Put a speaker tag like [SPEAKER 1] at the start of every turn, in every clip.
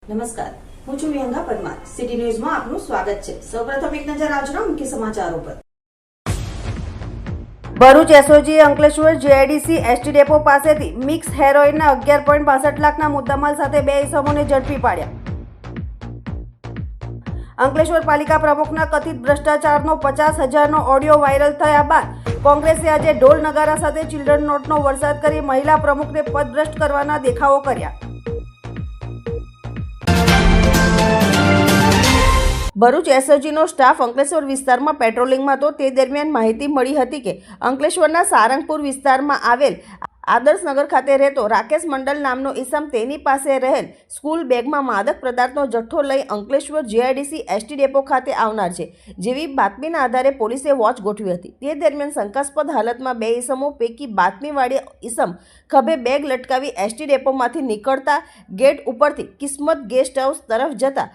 [SPEAKER 1] નમસ્કાર, હું છું વિહંગા પરમાર. સિટી ન્યૂઝમાં આપનું સ્વાગત છે. સૌપ્રથમ એક નજર આજના મુખ્ય સમાચારો પર. ભરૂચ એસઓજીએ અંકલેશ્વર જીઆઈડીસી એસટી ડેપો પાસેથી મિક્સ હેરોઇનના 11.62 લાખના મુદ્દામાલ સાથે 2 ઇસમોને ઝડપી પાડ્યા. અંકલેશ્વર પાલિકા પ્રમુખના કથિત ભ્રષ્ટાચારનો 50,000નો ઓડિયો વાયરલ થયા બાદ કોંગ્રેસે આજે ઢોલ નગારા સાથે ચિલ્ડ્રન નોટનો વરસાદ કરી મહિલા પ્રમુખને પદભ્રષ્ટ કરવાના દેખાવો કર્યા. ભરૂચ એસઓજીનો સ્ટાફ અંકલેશ્વર વિસ્તારમાં પેટ્રોલિંગમાં હતો. તે દરમિયાન માહિતી મળી હતી કે અંકલેશ્વરના સારંગપુર વિસ્તારમાં આવેલ આદર્શનગર ખાતે રહેતો રાકેશ મંડલ નામનો ઈસમ તેની પાસે રહેલ સ્કૂલ બેગમાં માદક પદાર્થનો જથ્થો લઈ અંકલેશ્વર જીઆઈડીસી એસટી ડેપો ખાતે આવનાર છે. જેવી બાતમીના આધારે પોલીસે વોચ ગોઠવી હતી. તે દરમિયાન શંકાસ્પદ હાલતમાં 2 ઈસમો પૈકી બાતમીવાળી ઈસમ ખભે બેગ લટકાવી એસટી ડેપોમાંથી નીકળતા ગેટ ઉપરથી કિસ્મત ગેસ્ટ હાઉસ તરફ જતા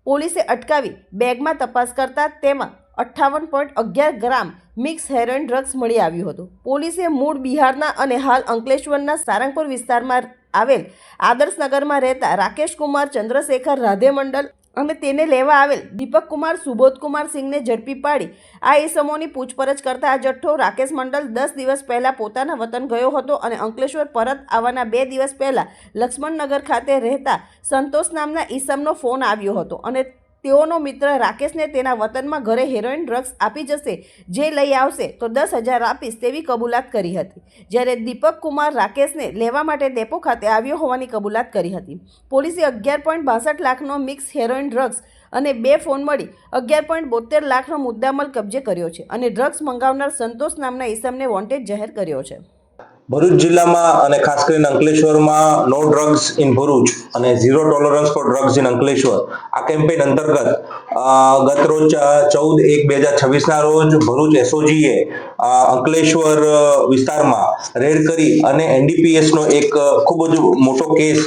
[SPEAKER 1] પોલીસે અટકાવી બેગમાં તપાસ કરતા તેમાં 58.11 ગ્રામ મિક્સ હેરોઇન ડ્રગ્સ મળી આવ્યું હતું. પોલીસે મૂળ બિહારના અને હાલ અંકલેશ્વરના સારંગપુર વિસ્તારમાં આવેલ આદર્શનગરમાં રહેતા રાકેશ કુમાર ચંદ્રશેખર રાધે મંડલ અને તેને લેવા આવેલ દીપક કુમાર સુબોધકુમાર સિંહને ઝડપી પાડી આ ઇસમોની પૂછપરછ કરતા આ જથ્થો રાકેશ મંડલ 10 દિવસ પહેલા પોતાના વતન ગયો હતો અને અંકલેશ્વર પરત આવવાના 2 દિવસ પહેલા લક્ષ્મણનગર ખાતે રહેતા સંતોષ નામના ઈસમનો ફોન આવ્યો હતો અને તેઓનો મિત્ર રાકેશને તેના વતનમાં ઘરે હેરોઇન ડ્રગ્સ આપી જશે, જે લઈ આવશે તો 10,000 આપીશ તેવી કબૂલાત કરી હતી. જ્યારે દીપક કુમાર રાકેશને લેવા માટે ડેપો ખાતે આવ્યો હોવાની કબૂલાત કરી હતી. પોલીસે 11.62 લાખનો મિક્સ હેરોઇન ડ્રગ્સ અને 2 ફોન મળી 11.72 લાખનો મુદ્દામાલ કબજે કર્યો છે અને ડ્રગ્સ મંગાવનાર સંતોષ નામના ઈસમને વોન્ટેડ જાહેર કર્યો છે.
[SPEAKER 2] ભરૂચ જિલ્લામાં અને ખાસ કરીને અંકલેશ્વરમાં નો ડ્રગ્સ ઇન ભરૂચ અને zero tolerance for drugs in Ankleshwar આ કેમ્પેઇન અંતર્ગત ગત રોજ 14/1/2026 રોજ ભરૂચ એસઓજીએ અંકલેશ્વર વિસ્તારમાં રેડ કરી અને એનડીપીએસ નો એક ખૂબ જ મોટો કેસ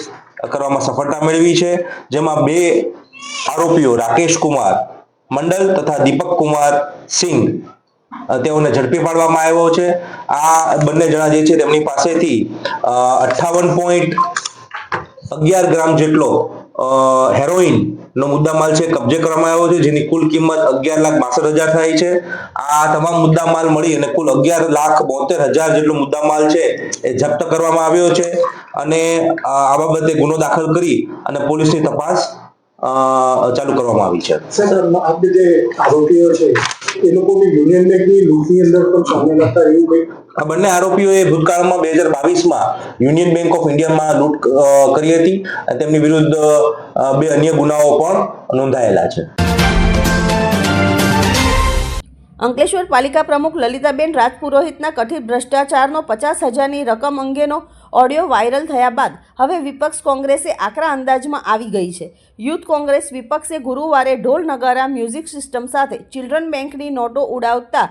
[SPEAKER 2] કરવામાં સફળતા મેળવી છે. જેમાં 2 આરોપીઓ રાકેશ કુમાર મંડલ તથા દીપક કુમાર સિંહ તેઓને ઝડપી પાડવામાં આવ્યો છે. આ બંને જણા જે છે તેમની પાસેથી 58.11 ગ્રામ જેટલો હેરોઇન નો મુદ્દામાલ છે કબજે કરવામાં આવ્યો છે, જેની કુલ કિંમત 11,62,000 થાય છે. આ તમામ મુદ્દામાલ મળી અને કુલ 11,72,000 જેટલો મુદ્દામાલ છે એ જપ્ત કરવામાં આવ્યો છે અને આ બાબતે ગુનો દાખલ કરી અને પોલીસની તપાસ ચાલુ કરવામાં આવી છે.
[SPEAKER 3] સર, આપણે જે આરોપીઓ છે એ લોકોની યુનિયન બેંકની લૂંટની અંદર પણ સામેલ હતા એવું કંઈક?
[SPEAKER 2] આ બંને આરોપીઓએ ભૂતકાળમાં 2022માં યુનિયન બેંક ઓફ ઇન્ડિયામાં લૂંટ કરી હતી અને તેમની વિરુદ્ધ 2 અન્ય ગુનાઓ પણ નોંધાયેલા છે.
[SPEAKER 1] અંકલેશ્વર પાલિકા પ્રમુખ લલિતાબેન રાજપુરોહિતના કથિત ભ્રષ્ટાચારનો 50,000ની રકમ અંગેનો ઓડિયો વાયરલ થયા બાદ હવે વિપક્ષ કોંગ્રેસે આકરા અંદાજમાં આવી ગઈ છે. યુથ કોંગ્રેસ વિપક્ષે ગુરુવારે ઢોલ નગારા મ્યુઝિક સિસ્ટમ સાથે ચિલ્ડ્રન બેંકની નોટો ઉડાવતા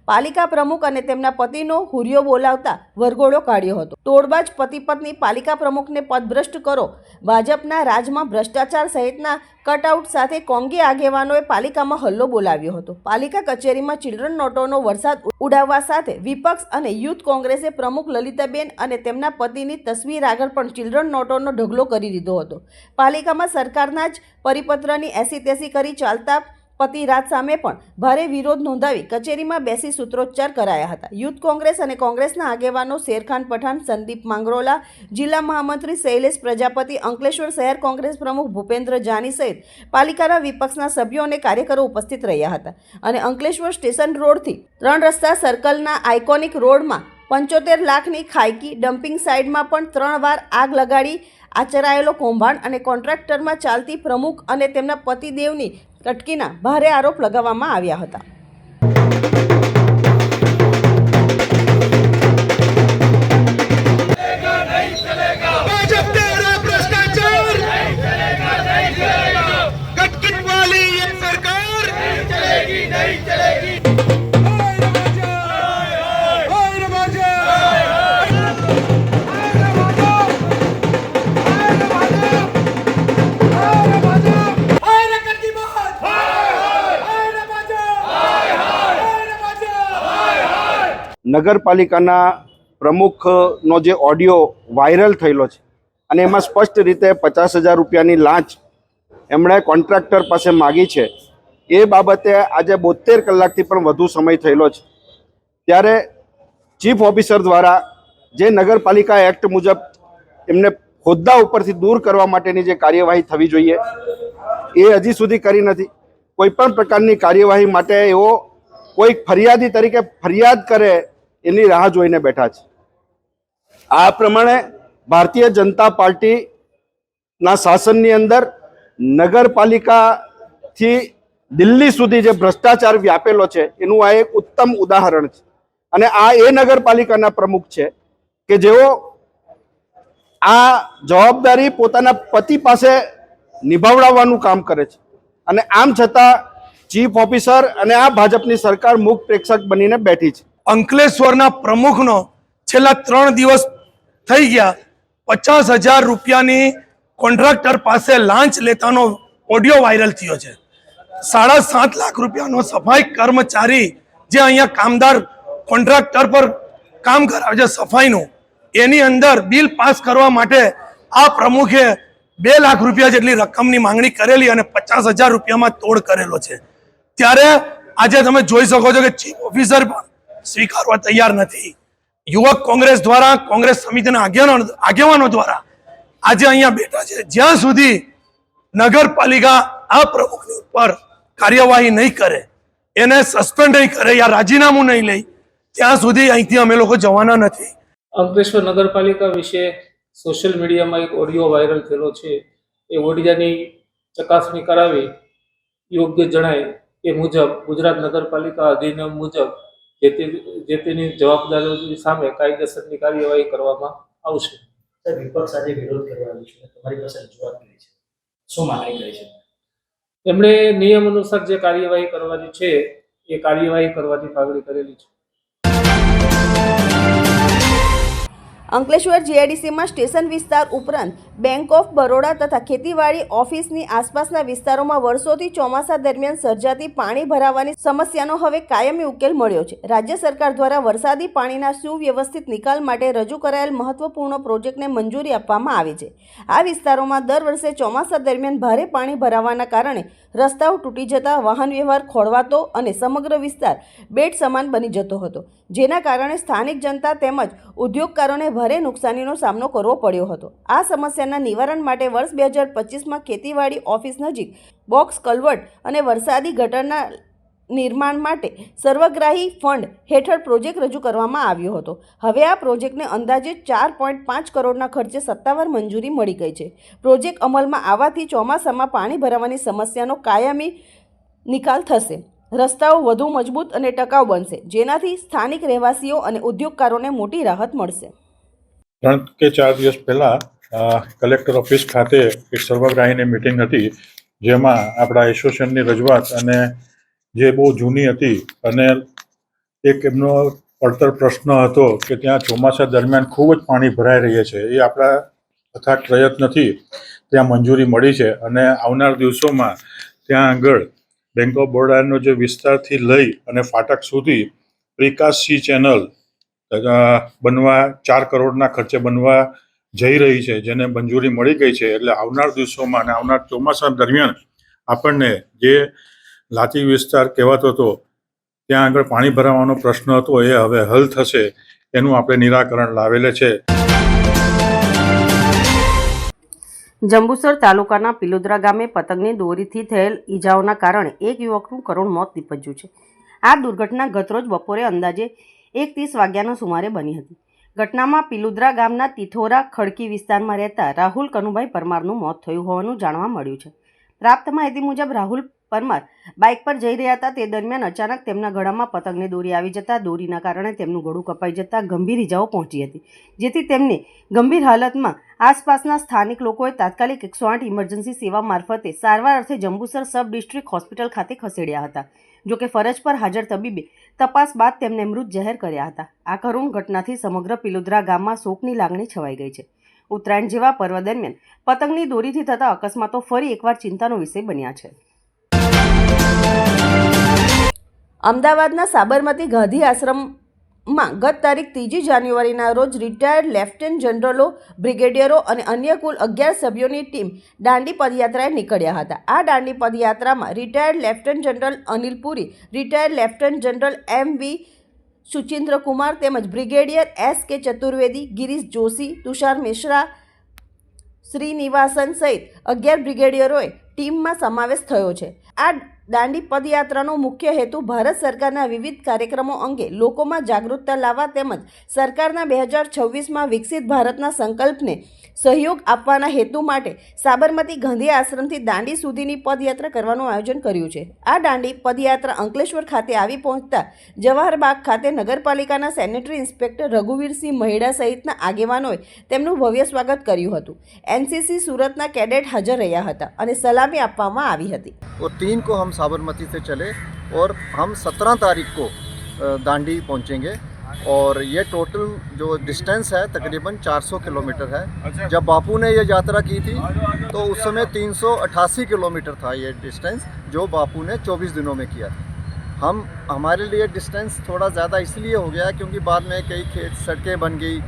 [SPEAKER 1] પાલિકા પ્રમુખ અને તેમના પતિનો હુરિયો બોલાવતા વરઘોડો કાઢ્યો હતો. તોડબાજ પતિ પત્ની પાલિકા પ્રમુખને પદભ્રષ્ટ કરો, ભાજપના રાજમાં ભ્રષ્ટાચાર સહિતના કટઆઉટ સાથે કોંગી આગેવાનોએ પાલિકામાં હલ્લો બોલાવ્યો હતો. પાલિકા કચેરીમાં ચિલ્ડ્રન નોટોનો વરસાદ ઉડાવવા સાથે વિપક્ષ અને યુથ કોંગ્રેસે પ્રમુખ લલિતાબેન અને તેમના પતિની તસવીર આગળ પણ ચિલ્ડ્રન નોટોનો ઢગલો કરી દીધો હતો. પાલિકામાં સરકારના જ પરિપત્રની એસી-તેસી કરી ચાલતા પતિ રાજ સામે પણ ભારે વિરોધ નોંધાવી કચેરીમાં બેસી સૂત્રોચ્ચાર કરાયા હતા. યુથ કોંગ્રેસ અને કોંગ્રેસના આગેવાનો શેરખાન પઠાણ, સંદીપ માંગરોલા, જિલ્લા મહામંત્રી શૈલેષ પ્રજાપતિ, અંકલેશ્વર શહેર કોંગ્રેસ પ્રમુખ ભૂપેન્દ્ર જાની સહિત પાલિકાના વિપક્ષના સભ્યો અને કાર્યકરો ઉપસ્થિત રહ્યા હતા અને અંકલેશ્વર સ્ટેશન રોડથી 3 રસ્તા સર્કલના આઇકોનિક રોડમાં 75 લાખની ખાયકી ડમ્પિંગ સાઇટમાં પણ 3 વાર આગ લગાડી આચરાયેલો કૌભાંડ અને કોન્ટ્રાક્ટરમાં ચાલતી પ્રમુખ અને તેમના પતિદેવની કટકીના ભારે આરોપ લગાવવામાં આવ્યા હતા.
[SPEAKER 4] નગરપાલિકાના પ્રમુખનો જે ઓડિયો વાયરલ થયેલો છે અને એમાં સ્પષ્ટ રીતે 50,000 રૂપિયાની લાંચ એમણે કોન્ટ્રાક્ટર પાસે માગી છે. એ બાબતે આજે 72 કલાકથી પણ વધુ સમય થયેલો છે. ત્યારે ચીફ ઓફિસર દ્વારા જે નગરપાલિકા એક્ટ મુજબ એમને હોદ્દા ઉપરથી દૂર કરવા માટેની જે કાર્યવાહી થવી જોઈએ એ હજી સુધી કરી નથી. કોઈ પણ પ્રકારની કાર્યવાહી માટે એવો કોઈ ફરિયાદી તરીકે ફરિયાદ કરે એની રાહ જોઈને બેઠા છે. આ પ્રમાણે ભારતીય જનતા પાર્ટીના શાસનની અંદર નગરપાલિકાથી દિલ્હી સુધી જે ભ્રષ્ટાચાર વ્યાપેલો છે એનું આ એક ઉત્તમ ઉદાહરણ છે. અને આ એ નગરપાલિકાના પ્રમુખ છે કે જેઓ આ જવાબદારી પોતાના પતિ પાસે નિભાવડાવવાનું કામ કરે છે અને આમ છતાં ચીફ ઓફિસર અને આ ભાજપની સરકાર મુખ પ્રેક્ષક બનીને બેઠી છે.
[SPEAKER 5] અંકલેશ્વરના પ્રમુખનો છેલ્લા 3 દિવસ થઈ ગયા 50,000 રૂપિયાની કોન્ટ્રાક્ટર પાસે લાંચ લેતાનો ઓડિયો વાયરલ થયો છે. 7.5 લાખ રૂપિયાનો સફાઈ કર્મચારી જે અહીંયા કામદાર કોન્ટ્રાક્ટર પર કામ કરાવે છે સફાઈનું, એની અંદર બિલ પાસ કરવા માટે આ પ્રમુખે 2 લાખ રૂપિયા જેટલી રકમની માંગણી કરેલી અને 50,000 રૂપિયામાં તોડ કરેલો છે. ત્યારે આજે તમે જોઈ શકો છો કે ચીફ ઓફિસર પણ સ્વીકારવા તૈયાર નથી. યુવક કોંગ્રેસ દ્વારા, કોંગ્રેસ સમિતિના આગેવાનો દ્વારા આજે અહીંયા બેઠા છે. જ્યાં સુધી નગરપાલિકા આ પ્રમુખની ઉપર કાર્યવાહી નહીં કરે, એને સસ્પેન્ડ નહીં કરે યા રાજીનામું નહીં લે, ત્યાં સુધી અહીંથી અમે લોકો જવાના નથી.
[SPEAKER 6] અંકલેશ્વર નગરપાલિકા વિશે સોશિયલ મીડિયામાં એક ઓડિયો વાયરલ થયેલો છે. એ ઓડિયાની ચકાસણી કરાવી યોગ્ય જણાય એ મુજબ ગુજરાત નગરપાલિકા અધિનિયમ મુજબ જે તેની જવાબદારીઓ સામે કાયદેસરની કાર્યવાહી કરવામાં આવશે.
[SPEAKER 7] વિપક્ષ આજે વિરોધ કરવા આવ્યું છે, તમારી પાસે રજૂઆત કરી છે, શું માંગણી કરી છે?
[SPEAKER 6] એમણે નિયમ અનુસાર જે કાર્યવાહી કરવાની છે એ કાર્યવાહી કરવાની માંગણી કરેલી છે.
[SPEAKER 1] અંકલેશ્વર જીઆઈડીસીમાં સ્ટેશન વિસ્તાર ઉપરાંત બેંક ઓફ બરોડા તથા ખેતીવાડી ઓફિસની આસપાસના વિસ્તારોમાં વર્ષોથી ચોમાસા દરમિયાન સર્જાતી પાણી ભરાવાની સમસ્યાનો હવે કાયમી ઉકેલ મળ્યો છે. રાજ્ય સરકાર દ્વારા વરસાદી પાણીના સુવ્યવસ્થિત નિકાલ માટે રજૂ કરાયેલ મહત્વપૂર્ણ પ્રોજેક્ટને મંજૂરી આપવામાં આવી છે. આ વિસ્તારોમાં દર વર્ષે ચોમાસા દરમિયાન ભારે પાણી ભરાવાના કારણે રસ્તાઓ તૂટી જતા વાહન વ્યવહાર ખોળવાતો અને સમગ્ર વિસ્તાર બેટ સમાન બની જતો હતો, જેના કારણે સ્થાનિક જનતા તેમજ ઉદ્યોગકારોને ભારે નુકસાનીનો સામનો કરવો પડ્યો હતો. આ સમસ્યાના નિવારણ માટે વર્ષ 2025માં ખેતીવાડી ઓફિસ નજીક બોક્સ કલવર્ટ અને વરસાદી ગટરના નિર્માણ માટે સર્વગ્રાહી ફંડ હેઠળ પ્રોજેક્ટ રજૂ કરવામાં આવ્યો હતો. હવે આ પ્રોજેક્ટને અંદાજે 4.5 કરોડના ખર્ચે સત્તાવાર મંજૂરી મળી ગઈ છે. પ્રોજેક્ટ અમલમાં આવવાથી ચોમાસામાં પાણી ભરાવાની સમસ્યાનો કાયમી નિકાલ થશે, રસ્તાઓ વધુ મજબૂત અને ટકાઉ બનશે, જેનાથી સ્થાનિક રહેવાસીઓ અને ઉદ્યોગકારોને મોટી રાહત મળશે.
[SPEAKER 8] 3 કે 4 દિવસ પહેલાં કલેક્ટર ઓફિસ ખાતે એક સર્વગ્રાહીની મિટિંગ હતી, જેમાં આપણા એસોસિએશનની રજૂઆત અને જે બહુ જૂની હતી અને એક એમનો પડતર પ્રશ્ન હતો કે ત્યાં ચોમાસા દરમિયાન ખૂબ જ પાણી ભરાઈ રહે છે. એ આપણા અથાગ પ્રયત્નથી ત્યાં મંજૂરી મળી છે અને આવનાર દિવસોમાં ત્યાં આગળ બેંક ઓફ બરોડાનો જે વિસ્તારથી લઈ અને ફાટક સુધી પ્રિકાસ્ટ સી ચેનલ બનવા 4 કરોડના ખર્ચે બનવા જઈ રહી છે, જેને મંજૂરી મળી ગઈ છે. એટલે આવનાર દિવસોમાં અને આવનાર ચોમાસા દરમિયાન આપણને જે લાતી વિસ્તાર કહેવાતો હતો ત્યાં આગળ પાણી ભરાવાનો પ્રશ્ન હતો એ હવે હલ થશે, એનું આપણે નિરાકરણ લાવેલે છે.
[SPEAKER 1] જંબુસર તાલુકાના પિલોદરા ગામે પતંગની દોરીથી થયેલ ઈજાઓના કારણે એક યુવકનું કરુણ મોત નીપજ્યું છે. આ દુર્ઘટના ગતરોજ બપોરે અંદાજે 1:30 વાગ્યાના સુમારે બની હતી. ઘટનામાં પિલોદરા ગામના તિથોરા ખડકી વિસ્તારમાં રહેતા રાહુલ કનુભાઈ પરમારનું મોત થયું હોવાનું જાણવા મળ્યું છે. પ્રાપ્ત માહિતી મુજબ રાહુલ પરમાર બાઇક પર જઈ રહ્યા હતા. તે દરમિયાન અચાનક તેમના ગળામાં પતંગની દોરી આવી જતા દોરીના કારણે તેમનું ગળું કપાઈ જતા ગંભીર ઇજાઓ પહોંચી હતી, જેથી તેમને ગંભીર હાલતમાં આસપાસના સ્થાનિક લોકોએ તાત્કાલિક 108 ઇમરજન્સી સેવા મારફતે સારવાર અર્થે જંબુસર સબ ડિસ્ટ્રિક્ટ હોસ્પિટલ ખાતે ખસેડ્યા હતા. જોકે ફરજ પર હાજર તબીબે તપાસ બાદ તેમને મૃત જાહેર કર્યા હતા. આ કરુણ ઘટનાથી સમગ્ર પિલોદરા ગામમાં શોકની લાગણી છવાઈ ગઈ છે. ઉત્તરાયણ જેવા પર્વ દરમિયાન પતંગની દોરીથી થતા અકસ્માતો ફરી એકવાર ચિંતાનો વિષય બન્યા છે. અમદાવાદના સાબરમતી ગાંધી આશ્રમ માં ગત તારીખ 3 જાન્યુઆરીના રોજ રિટાયર્ડ લેફ્ટનન્ટ જનરલો, બ્રિગેડિયરો અને અન્ય કુલ 11 સભ્યોની ટીમ દાંડી પદયાત્રાએ નીકળ્યા હતા. આ દાંડી પદયાત્રામાં retired lieutenant general Anil Puri, retired lieutenant general M V. Suchindra Kumar તેમજ બ્રિગેડિયર એસ.કે. ચતુર્વેદી, ગિરીશ જોશી, તુષાર મિશ્રા, શ્રીનિવાસન સહિત 11 બ્રિગેડિયરોએ ટીમમાં સમાવેશ થયો છે. આ દાંડી પદયાત્રાનો મુખ્ય હેતુ ભારત સરકારના વિવિધ કાર્યક્રમો અંગે લોકોમાં જાગૃતતા લાવવા તેમજ સરકારના 2026માં વિકસિત ભારતના સંકલ્પને સહયોગ આપવાના હેતુ માટે સાબરમતી ગાંધી આશ્રમથી દાંડી સુધીની પદયાત્રા કરવાનું આયોજન કર્યું છે. આ દાંડી પદયાત્રા અંકલેશ્વર ખાતે આવી પહોંચતા જવાહર બાગ ખાતે નગરપાલિકાના સેનેટરી ઇન્સ્પેક્ટર રઘુવીરસિંહ મહેડા સહિતના આગેવાનોએ તેમનું ભવ્ય સ્વાગત કર્યું હતું. એનસીસી સુરતના કેડેટ હાજર રહ્યા હતા અને સલામી આપવામાં આવી હતી.
[SPEAKER 9] और 3 को हम साबरमती से चले और हम 17 तारीख को दांडी पहुंचेंगे और ये टोटल जो डिस्टेंस है तकरीबन 400 किलोमीटर है. जब बापू ने ये यात्रा की थी तो उस समय 388 किलोमीटर था ये डिस्टेंस जो बापू ने 24 दिनों में किया था. हमारे लिए डिस्टेंस थोड़ा ज़्यादा इसलिए हो गया क्योंकि बाद में कई सड़कें बन गई,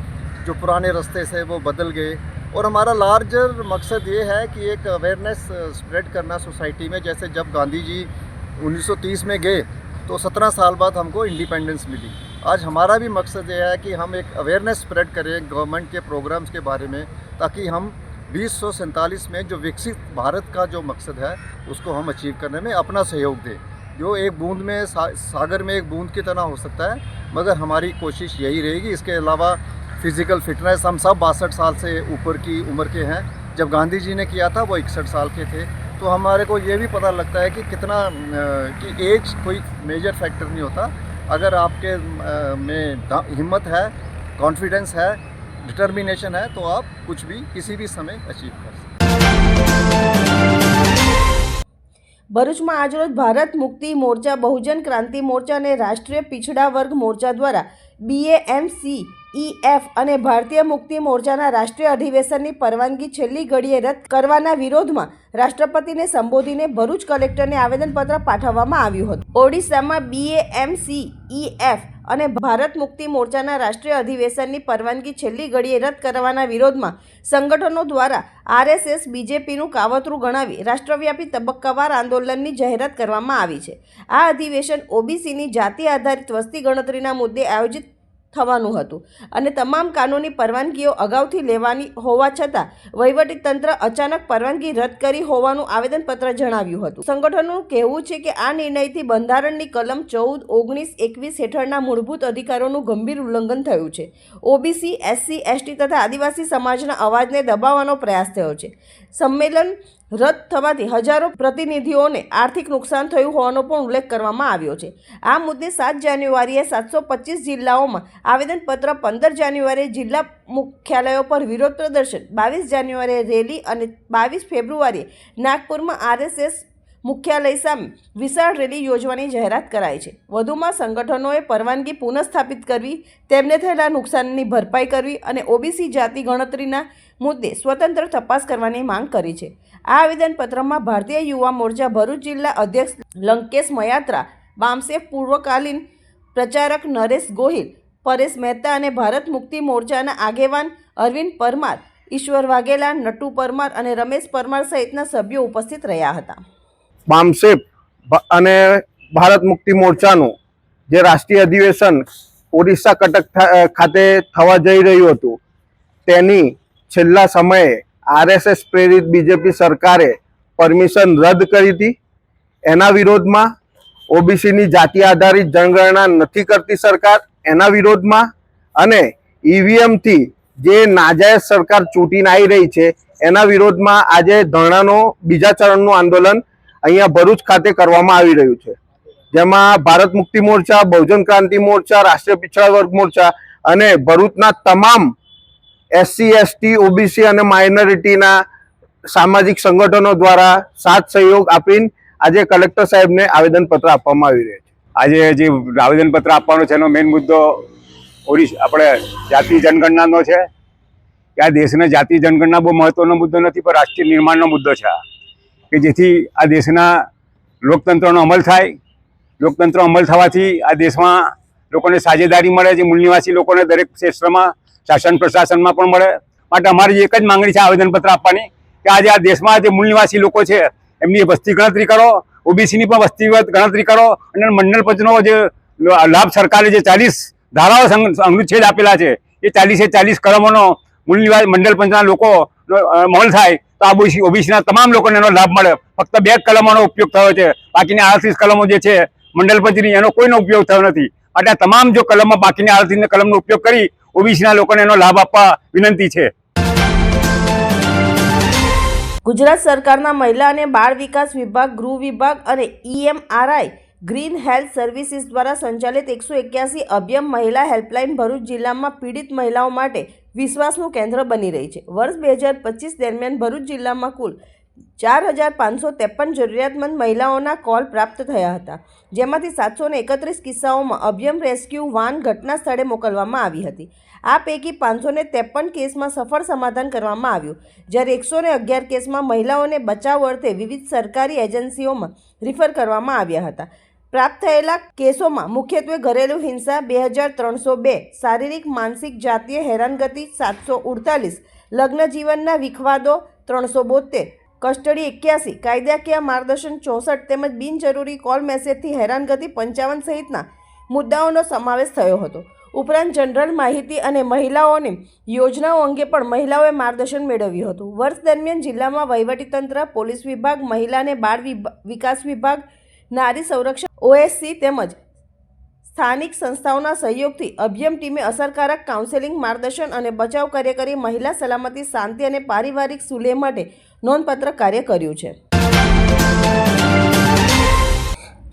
[SPEAKER 9] जो पुराने रास्ते से वो बदल गए और हमारा लार्जर मकसद ये है कि एक अवेयरनेस स्प्रेड करना सोसाइटी में. जैसे जब गांधी जी 1930 में गए तो 17 साल बाद हमको इंडिपेंडेंस मिली. आज हमारा भी मकसद ये है कि हम एक अवेयरनेस स्प्रेड करें गवर्नमेंट के प्रोग्राम्स के बारे में, ताकि हम 2047 में जो विकसित भारत का जो मकसद है उसको हम अचीव करने में अपना सहयोग दें. जो एक बूंद में सागर में एक बूंद की तरह हो सकता है, मगर हमारी कोशिश यही रहेगी. इसके अलावा फिज़िकल फिटनेस, हम सब 62 साल से ऊपर की उम्र के हैं. जब गांधी जी ने किया था वो 61 साल के थे. तो हमारे को ये भी पता लगता है कि कितना कि एज कोई मेजर फैक्टर नहीं होता. अगर आपके में हिम्मत है, कॉन्फिडेंस है, डिटर्मिनेशन है तो आप कुछ भी किसी भी समय अचीव कर सकते.
[SPEAKER 1] ભરૂચમાં આજરોજ ભારત મુક્તિ મોરચા, બહુજન ક્રાંતિ મોરચા અને રાષ્ટ્રીય પીછડા વર્ગ મોરચા દ્વારા BAMC-EF અને ભારતીય મુક્તિ મોરચાના રાષ્ટ્રીય અધિવેશનની પરવાનગી છેલ્લી ઘડીએ રદ કરવાના વિરોધમાં રાષ્ટ્રપતિને સંબોધીને ભરૂચ કલેક્ટરને આવેદનપત્ર પાઠવવામાં આવ્યું હતું. ઓડિશામાં BAMC-EF અને ભારત મુક્તિ મોરચાના રાષ્ટ્રીય અધિવેશનની પરવાનગી છેલ્લી ઘડીએ રદ કરવાના વિરોધમાં સંગઠનો દ્વારા RSS BJPનું કાવતરું ગણાવી રાષ્ટ્રવ્યાપી તબક્કાવાર આંદોલનની જાહેરાત કરવામાં આવી છે. આ અધિવેશન OBCની જાતિ આધારિત વસ્તી ગણતરીના મુદ્દે આયોજિત થવાનું હતું અને તમામ કાનૂની પરવાનગીઓ અગાઉથી લેવાની હોવા છતાં વહીવટીતંત્ર અચાનક પરવાનગી રદ કરી હોવાનું આવેદનપત્ર જણાવ્યું હતું. સંગઠનનું કહેવું છે કે આ નિર્ણયથી બંધારણની કલમ 14, 19, 21 હેઠળના મૂળભૂત અધિકારોનું ગંભીર ઉલ્લંઘન થયું છે. OBC, SC, ST તથા આદિવાસી સમાજના અવાજને દબાવવાનો પ્રયાસ થયો છે. સંમેલન રદ થવાથી હજારો પ્રતિનિધિઓને આર્થિક નુકસાન થયું હોવાનો પણ ઉલ્લેખ કરવામાં આવ્યો છે. આ મુદ્દે 7 જાન્યુઆરીએ 725 જિલ્લાઓમાં આવેદનપત્ર, 15 જાન્યુઆરીએ જિલ્લા મુખ્યાલયો પર વિરોધ પ્રદર્શન, 22 જાન્યુઆરીએ રેલી અને 22 ફેબ્રુઆરીએ નાગપુરમાં RSS મુખ્યાલય સામે વિશાળ રેલી યોજવાની જાહેરાત કરાઈ છે. વધુમાં સંગઠનોએ પરવાનગી પુનઃસ્થાપિત કરવી, તેમને થયેલા નુકસાનની ભરપાઈ કરવી અને OBC જાતિ ગણતરીના મુદ્દે સ્વતંત્ર તપાસ કરવાની માંગ કરી છે. આ આવેદનપત્રમાં ભારતીય યુવા મોરચા ભરૂચ જિલ્લા અધ્યક્ષ લંકેશ મયાત્રા, બામસેફ પૂર્વકાલીન પ્રચારક નરેશ ગોહિલ, પરેશ મહેતા અને ભારત મુક્તિ મોરચાના આગેવાન અરવિંદ પરમાર, ઈશ્વર વાઘેલા, નટુ પરમાર અને રમેશ પરમાર સહિતના સભ્યો ઉપસ્થિત રહ્યા હતા.
[SPEAKER 4] બામસેફ અને ભારત મુક્તિ મોરચાનું જે રાષ્ટ્રીય અધિવેશન ઓડિશા કટક ખાતે થવા જઈ રહ્યું હતું તેની છેલ્લા સમયે RSS પ્રેરિત BJP સરકારે પરમિશન રદ કરી હતી. એના વિરોધમાં OBCની જાતિ આધારિત જનગણના નથી કરતી સરકાર, એના વિરોધમાં અને EVMથી જે નાજાયજ સરકાર ચૂંટીને આવી રહી છે એના વિરોધમાં આજે ધરણાનો બીજા ચરણનું આંદોલન અહીંયા ભરૂચ ખાતે કરવામાં આવી રહ્યું છે. જેમાં ભારત મુક્તિ મોરચા, બહુજન ક્રાંતિ મોરચા, રાષ્ટ્રીય પીછડા વર્ગ મોરચા અને ભરૂચના તમામ SC, ST, OBC અને માઇનોરિટીના સામાજિક સંગઠનો દ્વારા સાથ સહયોગ આપીને આજે કલેક્ટર સાહેબને આવેદનપત્ર આપવામાં આવી રહ્યું છે.
[SPEAKER 10] આજે જે આવેદનપત્ર આપવાનો છે એનો મેઇન મુદ્દો આપણે જાતિ જનગણનાનો છે. કે આ દેશના જાતિ જનગણના બહુ મહત્વનો મુદ્દો નથી, પણ રાષ્ટ્રીય નિર્માણનો મુદ્દો છે કે જેથી આ દેશના લોકતંત્રનો અમલ થાય. લોકતંત્ર અમલ થવાથી આ દેશમાં લોકોને સાજેદારી મળે છે, મૂળ નિવાસી લોકોને દરેક ક્ષેત્રમાં શાસન પ્રશાસનમાં પણ મળે. માટે અમારી એક જ માંગણી છે આવેદનપત્ર આપવાની કે આજે આ દેશમાં જે મૂળ નિવાસી લોકો છે એમની વસ્તી ગણતરી કરો, ઓબીસીની પણ વસ્તી ગણતરી કરો અને મંડળ પંચનો જે લાભ સરકારે જે 40 ધારાઓ અનુચ્છેદ આપેલા છે એ 40 કલમોનો મૂળ નિવાસી મંડળ પંચના લોકો અમલ થાય તો આ ઓબીસીના તમામ લોકોને એનો લાભ મળે. ફક્ત 2 કલમોનો ઉપયોગ થયો છે, બાકીની 38 કલમો જે છે મંડળ પંચની એનો કોઈનો ઉપયોગ થયો નથી. માટે તમામ જો કલમો બાકીની 38 કલમનો ઉપયોગ કરી ઓબીસીના લોકોને એનો લાભ આપવા વિનંતી છે.
[SPEAKER 1] ગુજરાત સરકારના મહિલા અને બાળ વિકાસ વિભાગ, ગૃહ વિભાગ અને EMRI ગ્રીન હેલ્થ સર્વિસીસ દ્વારા સંચાલિત 181 અભયમ મહિલા હેલ્પલાઇન ભરૂચ જિલ્લામાં પીડિત મહિલાઓ માટે વિશ્વાસનું કેન્દ્ર બની રહી છે. વર્ષ 2025 દરમિયાન ભરૂચ જિલ્લામાં કુલ 4553 જરૂરિયાતમંદ મહિલાઓના કોલ પ્રાપ્ત થયા હતા, જેમાંથી 731 કિસ્સાઓમાં અભયમ રેસ્ક્યુ વાન ઘટના સ્થળે મોકલવામાં આવી હતી. આ પૈકી 553 કેસમાં સફળ સમાધાન કરવામાં આવ્યું, જ્યારે 111 કેસમાં મહિલાઓને બચાવ અર્થે વિવિધ સરકારી એજન્સીઓમાં રિફર કરવામાં આવ્યા હતા. પ્રાપ્ત થયેલા કેસોમાં મુખ્યત્વે ઘરેલું હિંસા 2302, શારીરિક માનસિક જાતીય હેરાનગતિ 748, લગ્ન જીવનના વિખવાદો 372, કસ્ટડી 81, કાયદાકીય માર્ગદર્શન 64 તેમજ બિનજરૂરી કોલ મેસેજથી હેરાનગતિ 55 સહિતના મુદ્દાઓનો સમાવેશ થયો હતો. ઉપરાંત જનરલ માહિતી અને મહિલાઓની યોજનાઓ અંગે પણ મહિલાઓએ માર્ગદર્શન મેળવ્યું હતું. વર્ષ દરમિયાન જિલ્લામાં વહીવટીતંત્ર, પોલીસ વિભાગ, મહિલા અને બાળ વિકાસ વિભાગ, નારી સંરક્ષણ OSC તેમજ સ્થાનિક સંસ્થાઓના સહયોગથી અભયમ ટીમે અસરકારક કાઉન્સેલિંગ, માર્ગદર્શન અને બચાવ કાર્ય કરી મહિલા સલામતી, શાંતિ અને પારિવારિક સુલેહ માટે નોંધપાત્ર કાર્ય કર્યું છે.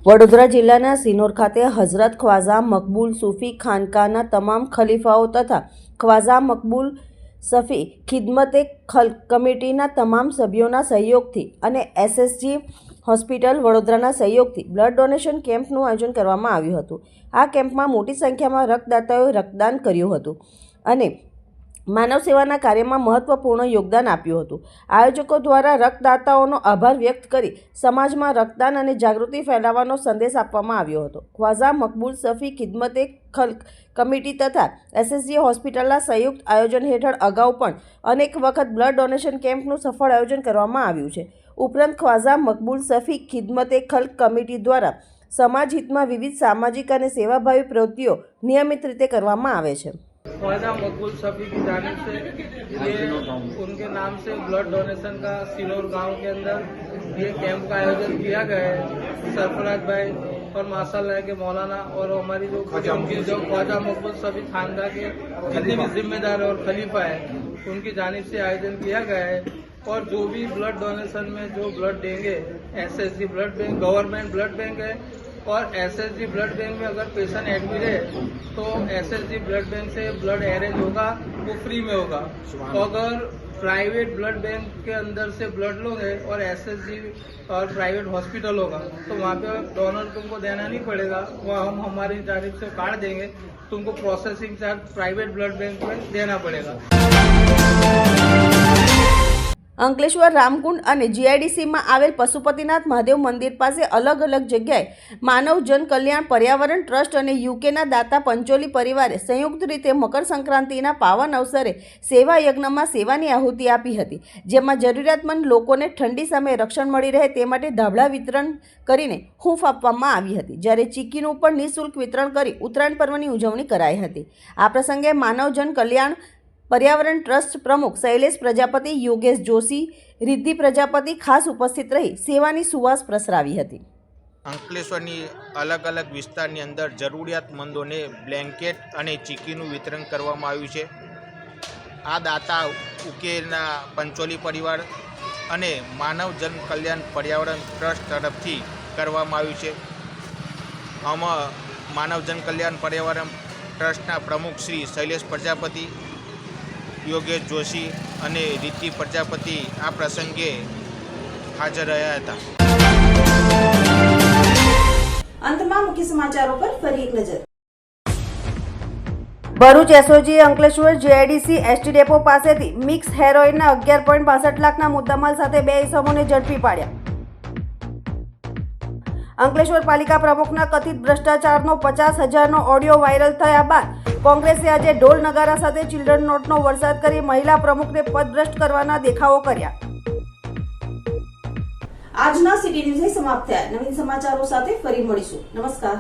[SPEAKER 1] વડોદરા જિલ્લાના સિનોર ખાતે હઝરત ખ્વાજા મકબૂલ સૂફી ખાનકાના તમામ ખલીફાઓ તથા ખ્વાજા મકબૂલ સફી ખિદમતે ખલ્ક કમિટીના તમામ સભ્યોના સહયોગથી અને SSG હોસ્પિટલ વડોદરાના સહયોગથી બ્લડ ડોનેશન કેમ્પનું આયોજન કરવામાં આવ્યું હતું. આ કેમ્પમાં મોટી સંખ્યામાં રક્તદાતાઓએ રક્તદાન કર્યું હતું અને માનવ સેવાના કાર્યમાં મહત્વપૂર્ણ યોગદાન આપ્યું હતું. આયોજકો દ્વારા રક્તદાતાઓનો આભાર વ્યક્ત કરી સમાજમાં રક્તદાન અને જાગૃતિ ફેલાવવાનો સંદેશ આપવામાં આવ્યો હતો. ખ્વાજા મકબૂલ સફી ખિદમતે ખલ્ક કમિટી તથા SSG હોસ્પિટલના સંયુક્ત આયોજન હેઠળ અગાઉ પણ અનેક વખત બ્લડ ડોનેશન કેમ્પનું સફળ આયોજન કરવામાં આવ્યું છે. ઉપરાંત ખ્વાજા મકબૂલ સફી ખિદમતે ખલ્ક કમિટી દ્વારા સમાજ હિતમાં વિવિધ સામાજિક અને સેવાભાવી પ્રવૃત્તિઓ નિયમિત રીતે કરવામાં આવે છે.
[SPEAKER 6] ख्वाजा मकबूल सफ़ी की जानिब से ये उनके नाम से ब्लड डोनेशन का सिनोर गांव के अंदर ये कैंप का आयोजन किया गया है. सरफराज भाई और माशाल्लाह के मौलाना और हमारी जो ख्वाजा मकबूल सफ़ी खानदान के जितने भी जिम्मेदार और खलीफा है उनकी जानिब से आयोजन किया गया है. और जो भी ब्लड डोनेशन में जो ब्लड देंगे, SSG blood bank government blood bank है और SSG ब्लड बैंक में अगर पेशेंट एडमिट है तो SSG ब्लड बैंक से ब्लड अरेंज होगा, वो फ्री में होगा. तो अगर प्राइवेट ब्लड बैंक के अंदर से ब्लड लोगे और SSG और प्राइवेट हॉस्पिटल होगा तो वहाँ पे डोनर तुमको देना नहीं पड़ेगा, वो हम हमारी जानिब से कार्ड देंगे, तुमको processing charge private blood bank में देना पड़ेगा.
[SPEAKER 1] અંકલેશ્વર રામકુંડ અને GIDCમાં આવેલ પશુપતિનાથ મહાદેવ મંદિર પાસે અલગ અલગ જગ્યાએ માનવ જન કલ્યાણ પર્યાવરણ ટ્રસ્ટ અને યુકેના દાતા પંચોલી પરિવારે સંયુક્ત રીતે મકર સંક્રાંતિના પાવન અવસરે સેવા યજ્ઞમાં સેવાની આહુતિ આપી હતી, જેમાં જરૂરિયાતમંદ લોકોને ઠંડી સામે રક્ષણ મળી રહે તે માટે ધાબળા વિતરણ કરીને હૂંફ આપવામાં આવી હતી, જ્યારે ચીકીનું પણ નિઃશુલ્ક વિતરણ કરી ઉત્તરાયણ પર્વની ઉજવણી કરાઈ હતી. આ પ્રસંગે માનવ જન કલ્યાણ પર્યાવરણ ટ્રસ્ટ પ્રમુખ શૈલેષ પ્રજાપતિ, યોગેશ જોશી, રિદ્ધિ પ્રજાપતિ ખાસ ઉપસ્થિત રહી સેવાની સુવાસ પ્રસરાવી હતી.
[SPEAKER 11] અંકલેશ્વરની અલગ અલગ વિસ્તારની અંદર જરૂરિયાતમંદોને બ્લેન્કેટ અને ચીકીનું વિતરણ કરવામાં આવ્યું છે. આ દાતા ઉકેના પંચોલી પરિવાર અને માનવ જન કલ્યાણ પર્યાવરણ ટ્રસ્ટ તરફથી કરવામાં આવ્યું છે. આમાં માનવ જન કલ્યાણ પર્યાવરણ ટ્રસ્ટના પ્રમુખ શ્રી શૈલેષ પ્રજાપતિ, યોગેશ જોશી અને રીતિ પ્રજાપતિ આ પ્રસંગે હાજર રહ્યા હતા.
[SPEAKER 1] અંતમાં મુખ્ય સમાચારો પર ફરી એક નજર. Bharuch SOG Ankleshwar GIDC ST depot પાસેથી મિક્સ હેરોઇનના 11.62 લાખના મુદ્દામાલ સાથે 2 ઇસમોને ઝડપી પાડ્યા. અંકલેશ્વર પાલિકા પ્રમુખના કથિત ભ્રષ્ટાચારનો 50,000નો ઓડિયો વાયરલ થયા બાદ કોંગ્રેસે આજે ઢોલ નગારા સાથે ચિલ્ડ્રન નોટનો વરસાદ કરી મહિલા પ્રમુખને પદભ્રષ્ટ કરવાના દેખાવો કર્યા. આજના સિટી ન્યૂઝ સમાપ્ત થયા. નવીન સમાચારો સાથે ફરી મળીશું. નમસ્કાર.